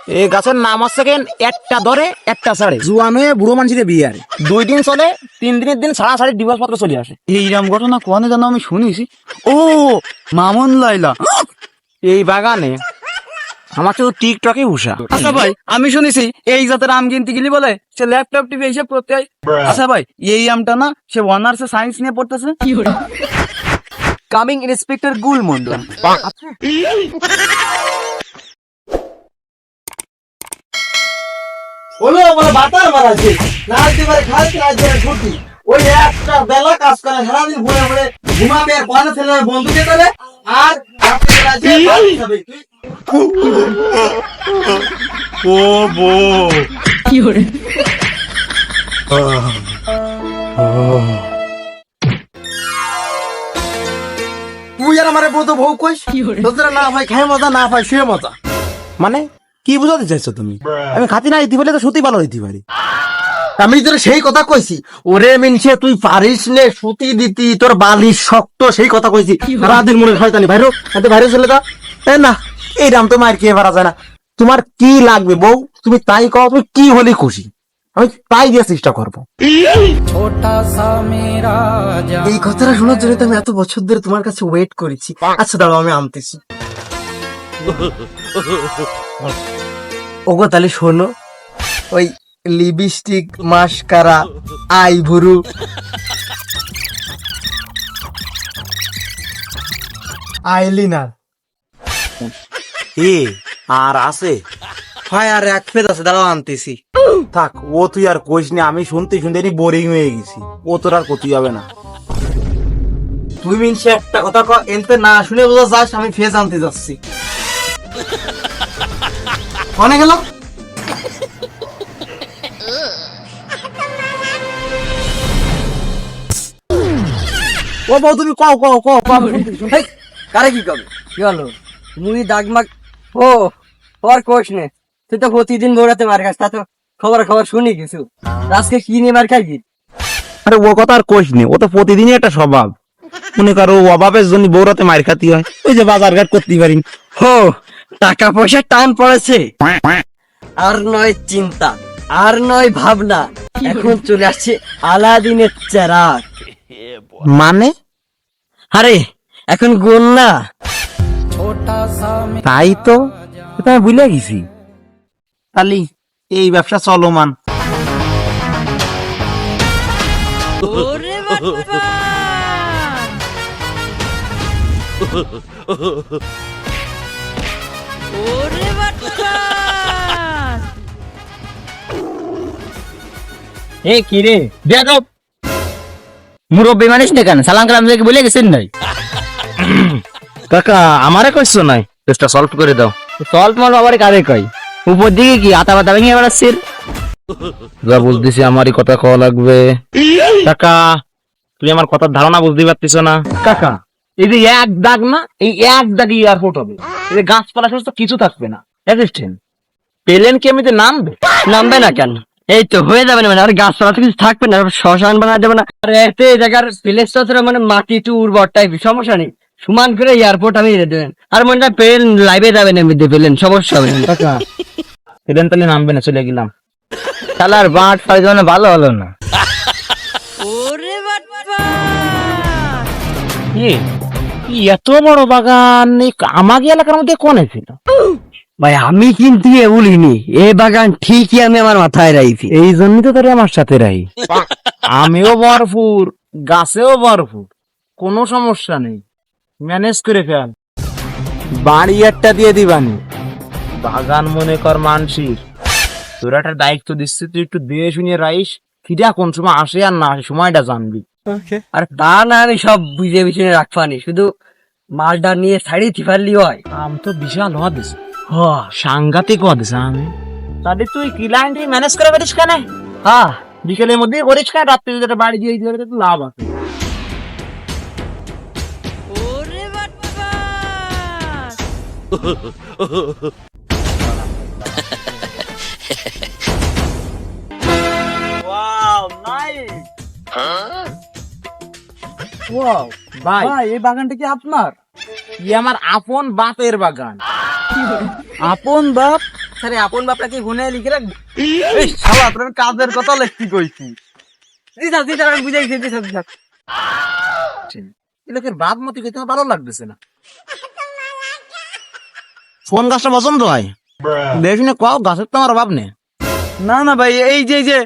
এই গাছের নাম হচ্ছে কেন একটা ধরে একটা ছাড়ে, জুয়ান হয়ে বুড়ো মানুষের বিয়ে আরে 2 দিন চলে, 3 দিনের দিন ছাড়াছাড়ি ডিভোর্স পত্র চলে আসে। এইরকম ঘটনা কোনে জানো আমি শুনেছি। ও মামুন লাইলা এই বাগানে আমার শুধু টিকটকে উষা। আচ্ছা ভাই, আমি শুনেছি এই জাতের আম কিনতে গেলি বলে সে ল্যাপটপ টিভি এইসব করতে হয়। আচ্ছা ভাই, এই আমটা না সে অনার্সে সায়েন্স নিয়ে পড়তেছে। কামিং ইন্সপেক্টর গুল মন্ডল। হলো বলে বাতার মারাছে নাচ দিবারে খাইতে নাচ দিবারে ছুটি ওই একটা বেলা কাজ করে সারাদিন ঘুরে ঘুরে ঘুমাবে আর পানা ছেলে বন্ধুকে করে আর আপনি রাজে বাড়ি যাবে ও বো কি হরে তুই আর আমারে বলতো বউ কইস তোদের না ভাই খায় মজা না ভাই শুয়ে মজা মানে কি বুঝাতে চাইছো তুমি? আমি খাতি না দিতে পারলে তো সত্যি ভালো দিতে পারি। আমি তোর সেই কথা কইছি ওরে মিনছে তুই পারিস নে সুতি দিতি তোর বালিশ শক্ত সেই কথা কইছি সারাদিন মনে শয়তানি ভাইরো হাতে ভাইরো ছেলে দা এ না এই দাম তো মার খেয়ে পারা যায় না তোমার কি লাগবে বউ তুমি তাই কও তুমি কি হলে খুশি আমি তাই দিয়ে চেষ্টা করবো এই কথাটা শোনার জন্য তো আমি এত বছর ধরে তোমার কাছে ওয়েট করেছি আচ্ছা দাঁড়াও আমি আনতেছি ওগো তাহলে শোনো ওই লিপস্টিক মাস্কারা আইব্রু আইলিনার এ আর আছে হয় আর এক পেজ আছে দাঁড়াও আনতেছি থাক, ও তুই আর কইস নি, আমি শুনতে শুনতে নি বোরিং হয়ে গেছি, ও তোর আর কতি হবে না। তুই মিনছে একটা কথা কও এনতে না শুনে বোঝা যাস আমি ফেজ আনতে যাচ্ছি অনেক গেল ও বউ তুমি কও কও কও কও। হেই, কারে কি কবে কি হলো মুই দাগমাগ ও তোর কোশ নে তুই তো প্রতিদিন বৌড়াতে মার খাস তা তো খবর শুনি কিছু আজকে কি নিয়ে মার খাই আরে ও কথা আর কইস নি, ও তো প্রতিদিনই একটা স্বভাব। মনে করো অভাবের জন্য বউরাতে মার খাতি হয়, ওই যে বাজার ঘাট করতে পারি। হো টাকা পয়সা টান পড়েছে আর নয় চিন্তা আর নয় ভাবনা এখন চলে আসছে আলাদিনের চেরাগ মানে আরে এখন গোল না তাই তো, এটা আমি ভুলে গেছি। তাহলে এই ব্যবসা চলমান। ওরে বাবা ওরে বাবা এ কি রে বেয়াদব মুরব্বি মানুষ না কেন সালাম কালাম থেকে বলে গেছেন নাই? কাকা আমারে কইছো নাই, চেষ্টা সলভ করে দাও। সল্ট মাল বাবারে কারে কই উপর দিকে কি আতা পাতা ভেঙে বেড়াচ্ছিস? যা বুঝতেছি আমারই কথা কওয়া লাগবে। কাকা তুমি আমার কথার ধারণা বুঝতে পারতেছ না। কাকা এই যে এক দাগ না, এই এক দাগে এয়ারপোর্ট হবে, এই যে গাছপালা সমস্ত কিছু থাকবে না, অ্যাসিস্ট্যান্ট প্লেন কি এমনিতে নামবে? নামবে না কেন এই তো হয়ে যাবে না মানে আর গাছপালা তো কিছু থাকবে না শ্মশান বানা যাবে না আর এতে এই জায়গার প্লেসটা মানে মাটি একটু উর্বর টাইপ সমস্যা নেই সমান করে এয়ারপোর্ট আমি রেডি দেবেন আর মনে হয় প্লেন লাইভে যাবেন এমনিতে প্লেন সমস্যা হবে না কাকা প্লেন তাহলে নামবে না, চলে গেলাম। শালার বাট ফাইজ মানে ভালো হলো না। ওরে বাবা এত বড় বাগান আমাকে এলাকার মধ্যে কোনে ছিল? ভাই আমি কিন্তু বলিনি এই বাগান ঠিকই আমি আমার মাথায় রাখছি এই জন্যই তো তোরে আমার সাথে রাই। আমিও ভরপুর, গাছেও ভরপুর, কোনো সমস্যা নেই, ম্যানেজ করে ফেল। বাড়ি একটা দিয়ে দিবানি, বাগান মনে কর মানসির। তোর একটা দায়িত্ব দিচ্ছি, তুই একটু দিয়ে শুনিয়ে রাইস, ফিরা কোন সময় আসে আর না আসে সময়টা জানবি। আর তা না আমি সব বুঝে বিছনে রাখবানি শুধু মালটা নিয়ে সাইডে থিফারলি হয় আম তো বিশাল হওয়া দিস, সাংঘাতিক হওয়া দিস। আমি তাহলে তুই ক্লায়েন্ট ম্যানেজ করে পারিস কেন? হ্যাঁ বিকেলের মধ্যে করিস কেন, রাত্রে যদি একটা বাড়ি দিয়ে দিতে পারে তো লাভ আছে। ওরে বাবা ভাই এই বাগানটা কি আপনার? ই আমার আপন বাপের বাগান। আপন বাপ বাচ্চারে আপন বাপটাকে গুনে লিখে রাখবো। এই শালা তোর কাজের কথা লিখতি কইছি। দিদা আমি বুঝাইছি দিদা। এই লোকের বাপ মতি কইতে আমার ভালো লাগতেছে না। কোন গাছটা পছন্দ হয় বেশি না কও, গাছের তো আমার অভাব নেই। না না ভাই, এই যে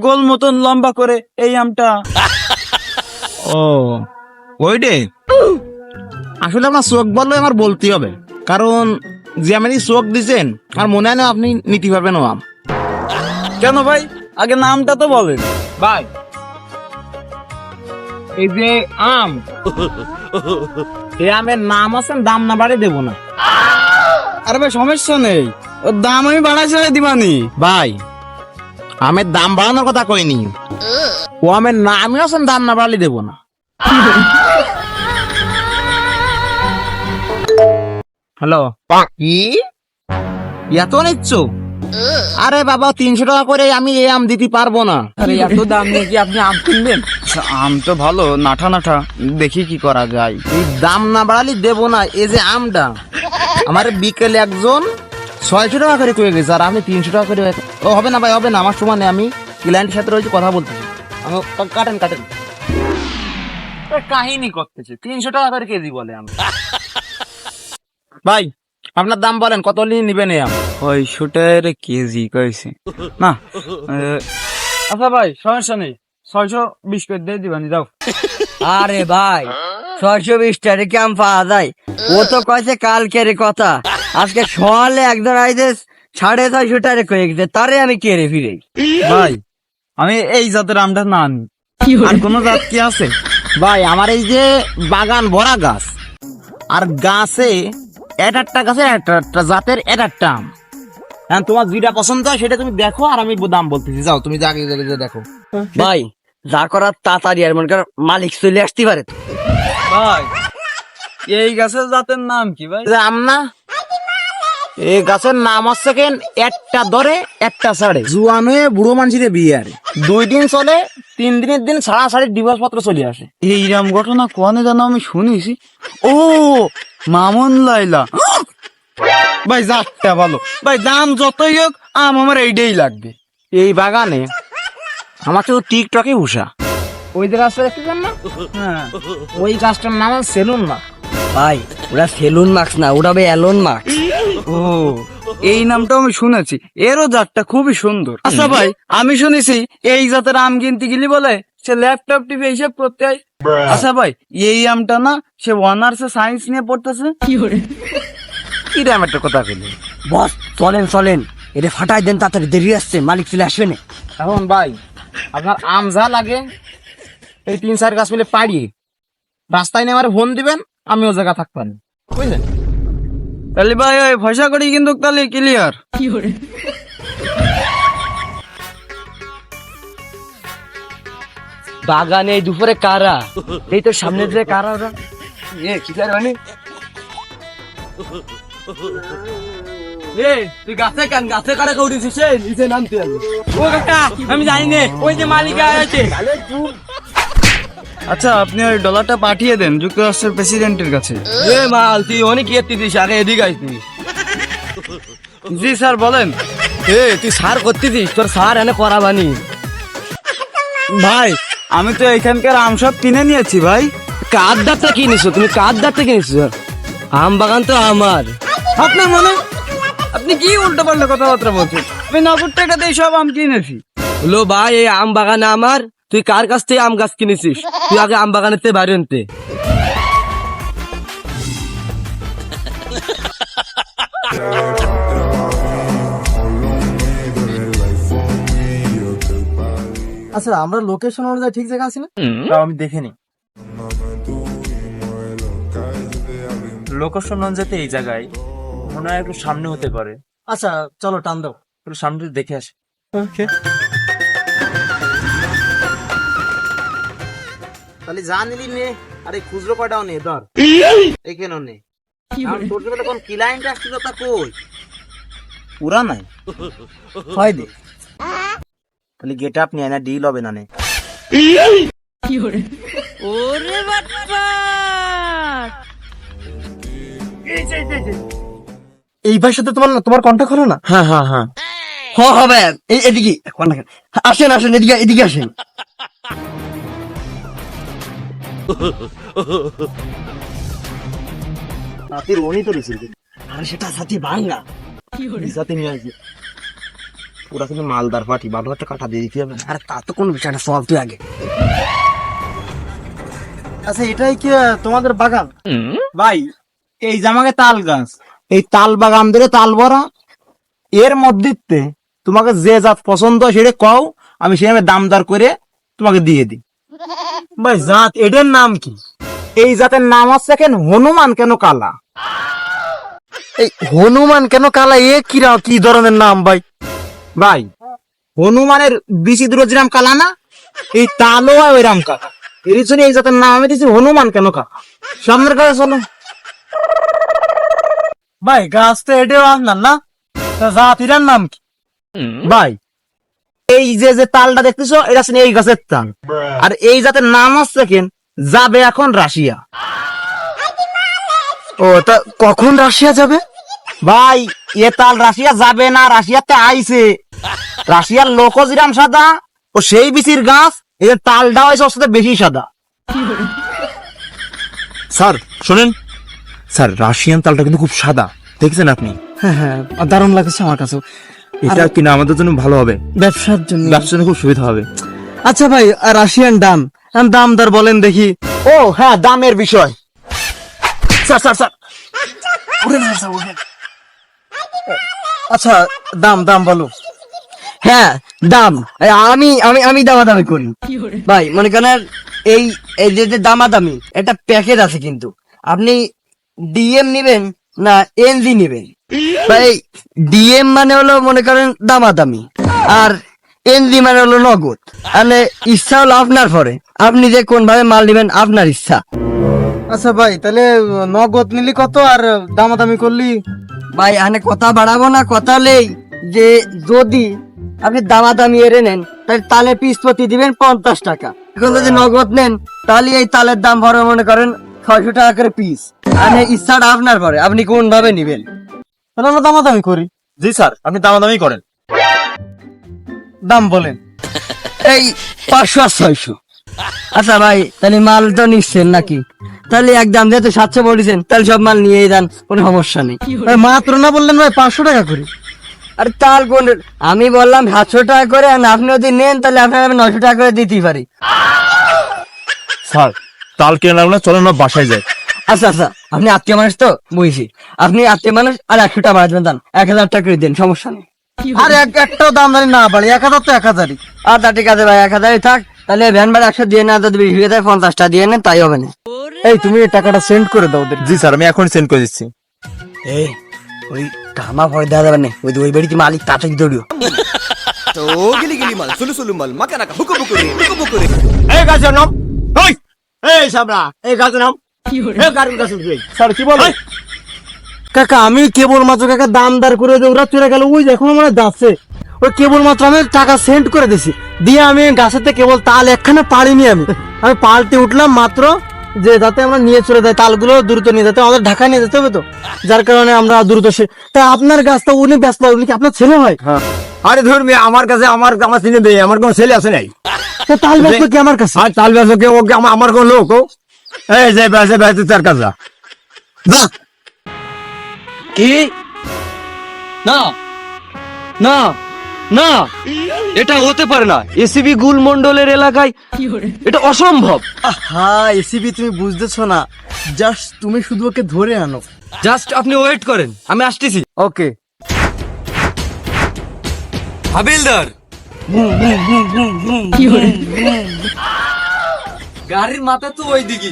গোল মতন লম্বা করে এই আমটা। ও ওইটে আসলে আপনার চোখ বললে আমার বলতেই হবে, কারণ যে আমি চোখ দিছেন আর মনে হয় না আপনি নিতে পারবেন ও আম। কেন ভাই, আগে নামটা তো বলেন ভাই এই যে আম, এই আমের নাম আছে, দাম না বাড়ে দেবো না। আরে ভাই সমস্যা নেই, ওর দাম আমি বাড়াইছে দিবানি। ভাই আমের দাম বাড়ানোর কথা কইনি, ও আমের নামই আছে, দাম না বাড়লে দেবো না। হ্যালো, কি এত নিচ্ছ? আরে বাবা 300 টাকা করে আমি এই আম দিতে পারবো না। আরে এত দাম নিয়ে কি আপনি আম কিনবেন? আচ্ছা, আম তো ভালো নাঠা নাঠা, দেখি কি করা যায়। এই দাম না বাড়ালে দেবো না। এই যে আমটা আমার বিকেলে একজন 600 টাকা করে কয়ে গেছে, আর আপনি 300 টাকা করে। ও হবে না ভাই, হবে না, আমার সময় নেই, আমি ক্লায়েন্টের সাথে রয়েছে, কথা বলতেছি। কাটেন কাহিনী করতেছে, 300 টাকা করে কেজি বলে আম। ভাই আপনার দাম বলেন, কত নিবেন এই আম? 600 কেজি কইছে না। আচ্ছা ভাই সমস্যা নেই, 620 করে দিয়ে দিবানি, যাও। আরে ভাই 620 টাকা কি আম পাওয়া যায়? ও তো কয়েছে কালকের কথা, আজকে সকালে একজন আইতে 650 টাকা কয়ে গেছে, তারে আমি কেড়ে ফিরে। ভাই আমি এই জাতের আমটা না আনি, আর কোন জাত কি আছে? ভাই আমার এই যে বাগান ভরা গাছ, আর গাছে একটা গাছে একটা জাতের একটা আম। হ্যাঁ, তোমার যেটা পছন্দ হয় সেটা তুমি দেখো, আর আমি দাম বলতেছি। যাও তুমি আগে দেখো। ভাই যা করার তাড়াতাড়ি, আর মনে কর মালিক চলে আসতে পারে তো। ভাই এই গাছের জাতের নাম কি ভাই? যে আম না, এই গাছের নাম হচ্ছে কেন একটা ধরে একটা ছাড়ে, জুয়ান হয়ে বুড়ো মানুষের বিয়ে, আর 2 দিন চলে, 3 দিনের দিন ছাড়াছাড়ি ডিভোর্স পত্র চলে আসে। এইরকম ঘটনা কোনে জানো আমি শুনেছি। ও মামুন লাইলা। ভাই জাতটা ভালো ভাই, দাম যতই হোক আম আমার এইটাই লাগবে। এই বাগানে আমার শুধু টিকটকে উষা, ওই যে গাছটা দেখতেছেন না, হ্যাঁ ওই গাছটার নাম সেলুন না। ভাই ওরা সেলুন মার্কস না, ওটা হবে অ্যালন মার্কস। ও এই নামটা আমি শুনেছি, এরও জাতটা খুবই সুন্দর। আচ্ছা ভাই আমি শুনেছি এই জাতের আম কিনতে গেলি বলে সে ল্যাপটপ টিপে হিসেব করতে হয়। আচ্ছা ভাই এই আমটা না সে অনার্স সায়েন্স নিয়ে পড়তেছে। কি দাম একটা কথা কইলি? বস চলেন এটা ফাটাই দেন, তাড়াতাড়ি দেরি আসছে, মালিক চলে আসবে না। এখন ভাই আপনার আম যা লাগে এই 3-4 গাছ মিলে পাড়িয়ে রাস্তায় নিয়ে আমার ফোন দিবেন, আমি ও জায়গা থাকবেন, বুঝলেন? তাহলে ভাই ওই পয়সা করি কিন্তু তাহলে ক্লিয়ার। বাগানে এই দুপুরে কারা, এই তো সামনে যে কারা ওরা, কি করে মানে? তুই গাছে কান, গাছে কারা কৌড়িছিস? নিচে নামতে হবে। ও কাকা আমি জানি না, ওই যে মালিক আছে। আচ্ছা আপনি ওই ডলারটা পাঠিয়ে দেন যুক্তরাষ্ট্রের প্রেসিডেন্টের কাছে। এ মাল তুই অনেক ইয়ে দিস, আগে এদিকে আইসি। জি স্যার বলেন। তুই সার করতেছিস, তোর সার এনে করাবানি। ভাই আমি তো এখানকার আম সব কিনে নিয়েছি ভাই। কার দাঁতটা কিনেছো তুমি? কার দাঁতটা কিনেছো? আম বাগান তো আমার। আপনার মানে আপনি কি উল্টো পাল্টা কথাবার্তা বলছেন? আমি নগদ টাকা দিয়ে সব আম কিনেছি। হলো ভাই এই আম বাগান আমার, তুই কার কাছ থেকে আম গাছ কিনেছিস? তুই আগে আম বাগানের থেকে বাইরে আনতে। আচ্ছা আমরা লোকেশন অনুযায়ী ঠিক জায়গা আছি না? তাও আমি দেখিনি। লোকেশন অনুযায়ী এই জায়গায় মনে হয় একটু সামনে হতে পারে। আচ্ছা চলো টান দাও। একটু সামনে দিয়ে দেখে আসি। তাহলে যা নিলি নে, আরে খুচরো কয়টাও নে, ধর এখানেও নে। তোর জন্য কোন ক্লায়েন্ট আসছিল তা কই? পুরা নাই হয় দে, তাহলে গেট আপ নিয়ে না, ডিল হবে না নে। ওরে বাটপার! এই ভাইয়ের সাথে তোমার কন্টাক্ট হলো না? হ্যাঁ হ্যাঁ হ্যাঁ। হবে এদিকে আসেন আসেন, এদিকে এদিকে আসেন। নাতির উনি তো রিসিভ আর সেটা সাথে ভাঙ্গা। সাথে নিয়ে আসি পুরা কিন্তু মালদার পাটি, ভালো একটা কাটা দিয়ে দিতে হবে। আরে তা তো কোনো বিষয় না, সব তুই আগে। আচ্ছা এটাই কি তোমাদের বাগান? ভাই এই যে আমাকে তাল গাছ, এই তাল বাগান ধরে তাল ভরা, এর মধ্যে তোমাকে যে জাত পছন্দ হয় সেটা কও, আমি সেভাবে দাম দর করে তোমাকে দিয়ে দিই। ভাই জাত এটার নাম কি? এই জাতের নাম হচ্ছে কেন হনুমান কেন কালা। এই হনুমান কেন কালা, এ কি ধরনের নাম ভাই? ভাই হনুমানের বিচি দূর যেরাম কালা না, এই তালও হয় ওইরাম কালা। এর জন্য এই জাতের নাম আমি দিচ্ছি হনুমান কেন কালা। সামনের কাছে চলো। ভাই গাছ তো এটাও আপনার না, তা জাত এটার নাম কি? ভাই এই যে তালটা দেখতেছো, এটা হচ্ছে এই গাছের তাল, আর এই জাতের নাম হচ্ছে কেন যাবে এখন রাশিয়া। ও তা কখন রাশিয়া যাবে? ভাই এ তাল রাশিয়া যাবে না, রাশিয়াতে আইছে। রাশিয়ার লোকও যেরাম সাদা, ও সেই বিচির গাছ, এই তালটা হয়েছে ওর সাথে বেশি সাদা। স্যার শোনেন, স্যার রাশিয়ান তালটা কিন্তু খুব সাদা, দেখছেন আপনি? হ্যাঁ হ্যাঁ, দারুণ লাগছে আমার কাছে এটা কিনা আমাদের জন্য ভালো হবে, ব্যবসার জন্য। ব্যবসার জন্য খুব সুবিধা হবে। আচ্ছা ভাই, রাশিয়ান দাম দর বলেন দেখি। ও হ্যাঁ, দামের বিষয়। স্যার স্যার স্যার আচ্ছা দাম বলো। হ্যাঁ দাম, আমি আমি আমি দামাদামি করি ভাই। মনে করেন এই এই যে দামাদামি একটা প্যাকেজ আছে, কিন্তু আপনি ডিএম নিবেন না এনজি নিবেন? ভাই ডিএম মানে হলো মনে করেন দামাদামি, আর এনজি মানে হলো নগদ। মানে ইচ্ছা হলো আপনার পরে, আপনি যে কোন ভাবে মাল নিবেন আপনার ইচ্ছা। আচ্ছা ভাই, তাহলে নগদ নিলি কত আর দামাদামি করলি? ভাই এখানে কথা বাড়াবো না, কথা হলেই যে যদি আপনি দামাদামি এড়ে নেন তাহলে তালের পিস প্রতি দিবেন 50 টাকা। এখন যদি নগদ নেন তাহলে এই তালের দাম ভরে মনে করেন 600 টাকা করে পিস। আর এই ইচ্ছাটা আপনার পরে, আপনি কোন ভাবে নিবেন। তাহলে আমরা দামাদামি করি। জি স্যার, আপনি দামাদামি করেন। দাম বলেন। এই 500 আর 600। আচ্ছা ভাই, তাহলে মাল তো নিচ্ছেন নাকি? তাহলে একদম যেহেতু 700 বলেছেন, তাহলে সব মাল নিয়েই যান, কোনো সমস্যা নেই। ভাই মাত্র না বললেন ভাই 500 টাকা করে? আরে তাল কোন, আমি বললাম 700 টাকা করে, আর আপনি যদি নেন তাহলে আপনার আমি 900 টাকা করে দিতেই পারি। স্যার তাল কিনে লাগলো না, চলেন না বাসায় যাই। আচ্ছা আচ্ছা, আপনি আত্মীয় মানুষ তো বুঝছি, আপনি আত্মীয় মানুষ, আর 100 টাকা বাড়াবেন, দেন 1000 টাকা করে দেন, সমস্যা নেই। আর একটাও দাম জানি না বাড়ি, 1000 তো 1000ই। আচ্ছা ঠিক আছে ভাই, 1000ই থাক। তাহলে ভ্যান ভাড়া 100 দিয়ে না, যদি বেশি হয়ে যায় 50 টাকা দিয়ে নেন, তাই হবে না। এই তুমি এই টাকাটা সেন্ড করে দাও ওদের। জি স্যার, আমি এখন সেন্ড করে দিচ্ছি। এই ওই কামা ভয় দেওয়া যাবে না, ওই বাড়িতে মালিক তাড়াতাড়ি দৌড়িও। এই গাছের নাম, এই সাবরা, এই গাছের নাম, এই গাছের গাছ উঠবে। স্যার কি বলেন? কাকা আমি কেবল মাত্র কাকা দাম দার করে ওরা চলে গেল, ওই এখনো মানে যাচ্ছে। ওই কেবল মাত্র আমি টাকা সেন্ড করে দিছি, দিয়ে আমি গাছেতে কেবল তাল একখানে পারিনি। আমি পাল্টে উঠলাম মাত্র, যে যাতে আমরা নিয়ে চলে যাই, তালগুলো দ্রুত নিয়ে যেতে, আমাদের ঢাকা নিয়ে যেতে হবে তো, যার কারণে আমরা দ্রুত তা আপনার গাছটা উনি ব্যস্ত, উনি কি আপনার ছেলে হয়? আরে ধর মেয়ে, আমার কাছে আমার চিনে দেয়, আমার কোনো ছেলে আছে নাই। তা তাল ব্যস্ত কি আমার কাছে? আর তাল বেচো কে, ওকে আমার কোন লোক, ও এই যে বেচে বেচে তার কাছে যা। কি না না না, এটা হতে পারে না। এসিবি গুলমন্ডলের এলাকায় এটা অসম্ভব। হ্যাঁ এসিবি, তুমি বুঝতেছো না, জাস্ট তুমি শুধু ওকে ধরে আনো, জাস্ট আপনি ওয়েট করেন, আমি আসতেছি। ওকে হাবিলদার। গাড়ির মাথা তো ওই দিকে,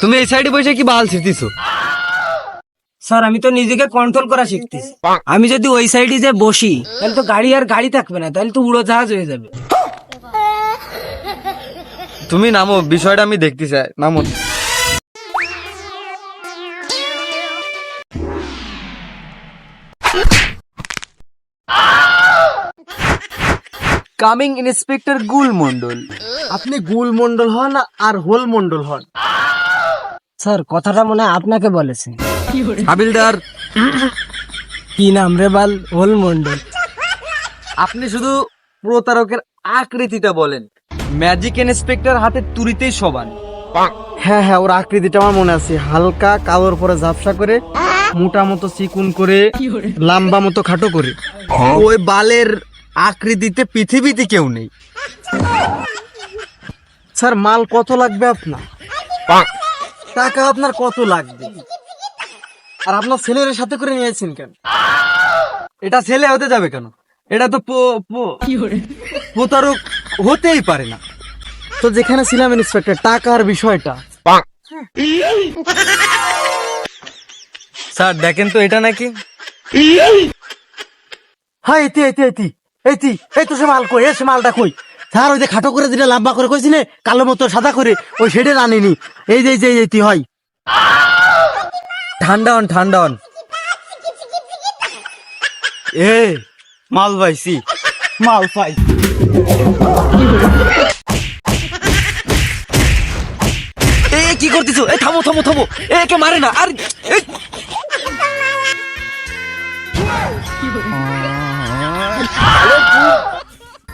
তুমি এই সাইডে বসে কি বাল ছিটিছো? স্যার আমি তো নিজেকে কন্ট্রোল করা শিখতেছি। আমি যদি ওই সাইডে যে বসি তাহলে তো গাড়ি আর গাড়ি থাকবে না, তাহলে তো উড়োজাহাজ হয়ে যাবে। তুমি নামো, বিষয়টা আমি দেখতে চাই, নামো। কামিং ইন্সপেক্টর গুল মন্ডল। আপনি গুল মন্ডল হন আর হোল মন্ডল হন? স্যার কথাটা মনে হয় আপনাকে বলেছে। হাবিলদার কি নাম রে বাল? ওল মন্ডল। আপনি শুধু প্রতারকের আকৃতিটা বলেন, ম্যাজিক ইন্সপেক্টর হাতে তুরিতেই সমান। হ্যাঁ হ্যাঁ, ওর আকৃতিটা আমার মনে আছে, হালকা কালোর পরে ঝাপসা করে, মোটা মতো চিকুন করে, লম্বা মতো খাটো করে। ওই বালের আকৃতিতে পৃথিবীতে কেউ নেই। স্যার মাল কত লাগবে আপনার? টাকা আপনার কত লাগবে? আর আপনার ছেলের সাথে করে নিয়েছেন কেন? এটা ছেলে হতে যাবে কেন? এটা তো প্রতারক হতেই পারে না। তো যেখানে ছিলাম ইন্সপেক্টর, টাকার বিষয়টা। স্যার দেখেন তো এটা নাকি? হ্যাঁ এই তো সে মাল কই, সে মালটা কই? স্যার ওই যে খাটো করে যেটা লম্বা করে কইছি নে, কালো মতো সাদা করে, ওই সেটা আনিনি। এই যে এই হয়। ঠান্ডা হন। এ মাল পাইছি। এ কি করতেছো? এ থামো। এ কে মারে না। আর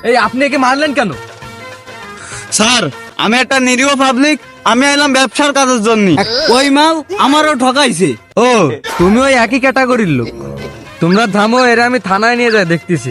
এই আপনি একে মারলেন কেন? স্যার আমি একটা নিরীহ পাবলিক, আমি এলাম ব্যবসার কাজের জন্য। ওই মাল আমারও ঠকাইছে। ও তুমি ওই একই ক্যাটাগরির লোক? তোমরা থামো, এরা আমি থানায় নিয়ে যাই দেখতেছি।